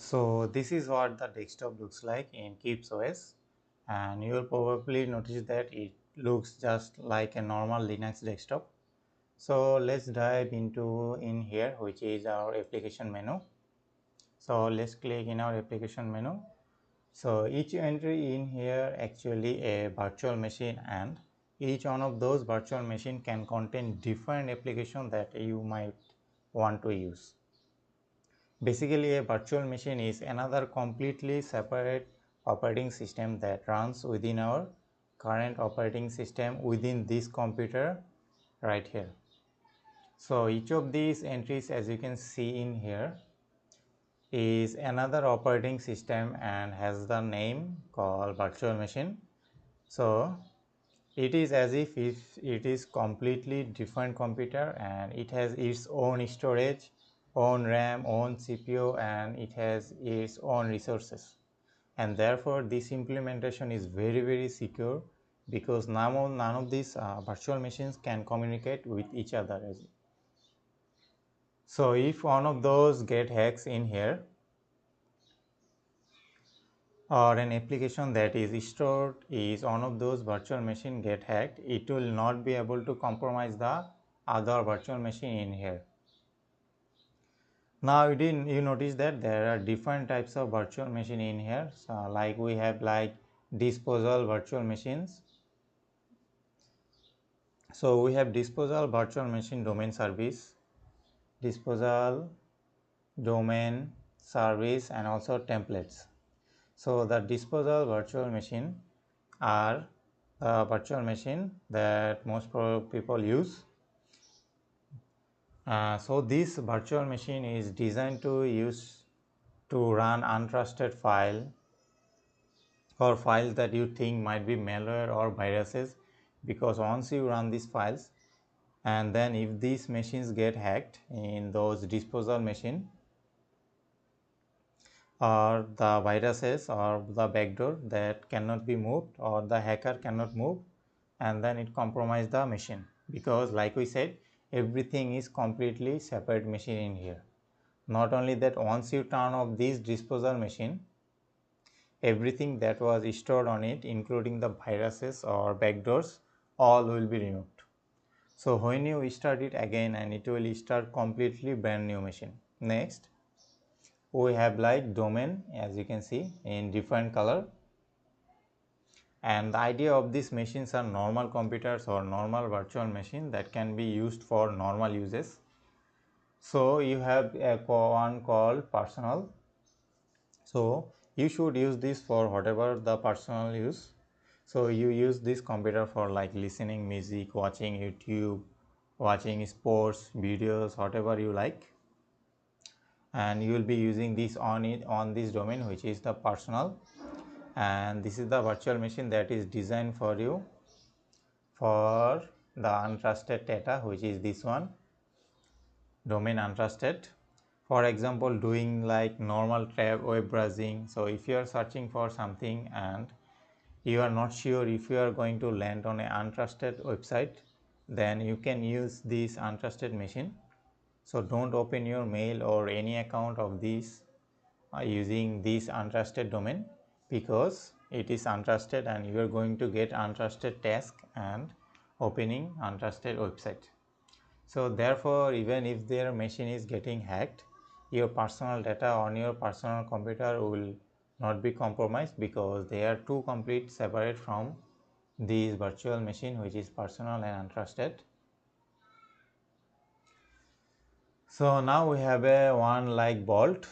So this is what the desktop looks like in Keeps OS, and you will probably notice that it looks just like a normal Linux desktop. So let's dive into in here, which is our application menu. So let's click in our application menu. So each entry in here actually a virtual machine, and each one of those virtual machine can contain different application that you might want to use. Basically, a virtual machine is another completely separate operating system that runs within our current operating system within this computer right here. So each of these entries, as you can see in here, is another operating system and has the name called virtual machine. So it is as if it is completely different computer, and it has its own storage, own RAM, own CPU, and it has its own resources. And therefore this implementation is very secure, because none of these virtual machines can communicate with each other. So if one of those get hacks in here, or an application that is stored is one of those virtual machine get hacked, it will not be able to compromise the other virtual machine in here. Now you notice that there are different types of virtual machine in here. So like we have like disposal virtual machines. So we have disposal virtual machine domain service, disposal domain service, and also templates. So the disposal virtual machine are the virtual machine that most people use. So this virtual machine is designed to run untrusted file, or files that you think might be malware or viruses, because once you run these files, and then if these machines get hacked in those disposal machine, or the viruses or the backdoor that cannot be moved, or the hacker cannot move, and then it compromise the machine, because like we said, everything is completely separate machine in here. Not only that, once you turn off this disposal machine, everything that was stored on it, including the viruses or backdoors, all will be removed. So when you start it again, and it will start completely brand new machine. Next, we have like domain, as you can see in different color. And the idea of these machines are normal computers or normal virtual machine that can be used for normal uses. So you have a one called personal. So you should use this for whatever the personal use. So you use this computer for like listening music, watching YouTube, watching sports videos, whatever you like, and you will be using this on this domain, which is the personal. And this is the virtual machine that is designed for you for the untrusted data, which is this one, domain untrusted. For example, doing like normal tab web browsing. So if you are searching for something and you are not sure if you are going to land on an untrusted website, then you can use this untrusted machine. So don't open your mail or any account of this using this untrusted domain, because it is untrusted and you are going to get untrusted task and opening untrusted website. So therefore, even if their machine is getting hacked, your personal data on your personal computer will not be compromised, because they are two complete separate from this virtual machine, which is personal and untrusted. So now we have a one like Vault.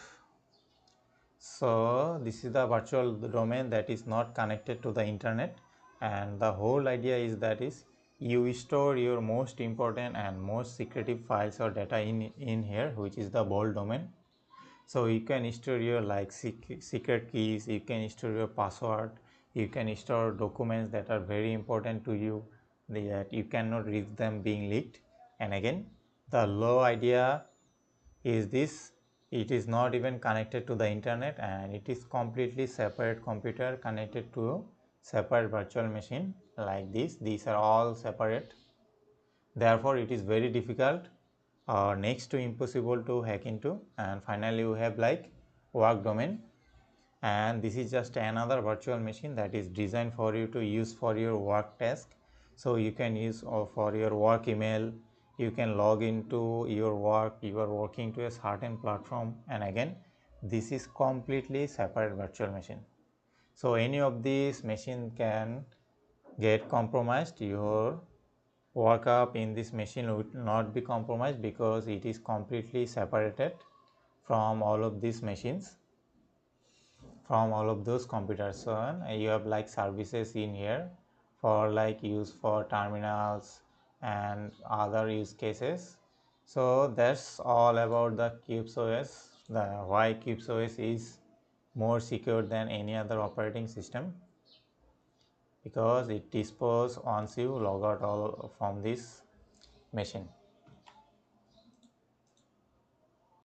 So this is the virtual domain that is not connected to the internet, and the whole idea is that is you store your most important and most secretive files or data in here, which is the Vault domain. So you can store your like secret keys, you can store your password, you can store documents that are very important to you, that you cannot risk them being leaked. And again, the low idea is this: it is not even connected to the internet, and it is completely separate computer connected to separate virtual machine like this. These are all separate. Therefore it is very difficult or next to impossible to hack into. And finally we have like work domain, and this is just another virtual machine that is designed for you to use for your work task. So you can use for your work email, you can log into your work, you are working to a certain platform, and again this is completely separate virtual machine. So any of these machine can get compromised. Your workup in this machine would not be compromised because it is completely separated from all of these machines, from all of those computers. So you have like services in here for like use for terminals and other use cases. So that's all about the Cubes OS, why Cubes OS is more secure than any other operating system, because it disposes once you log out all from this machine.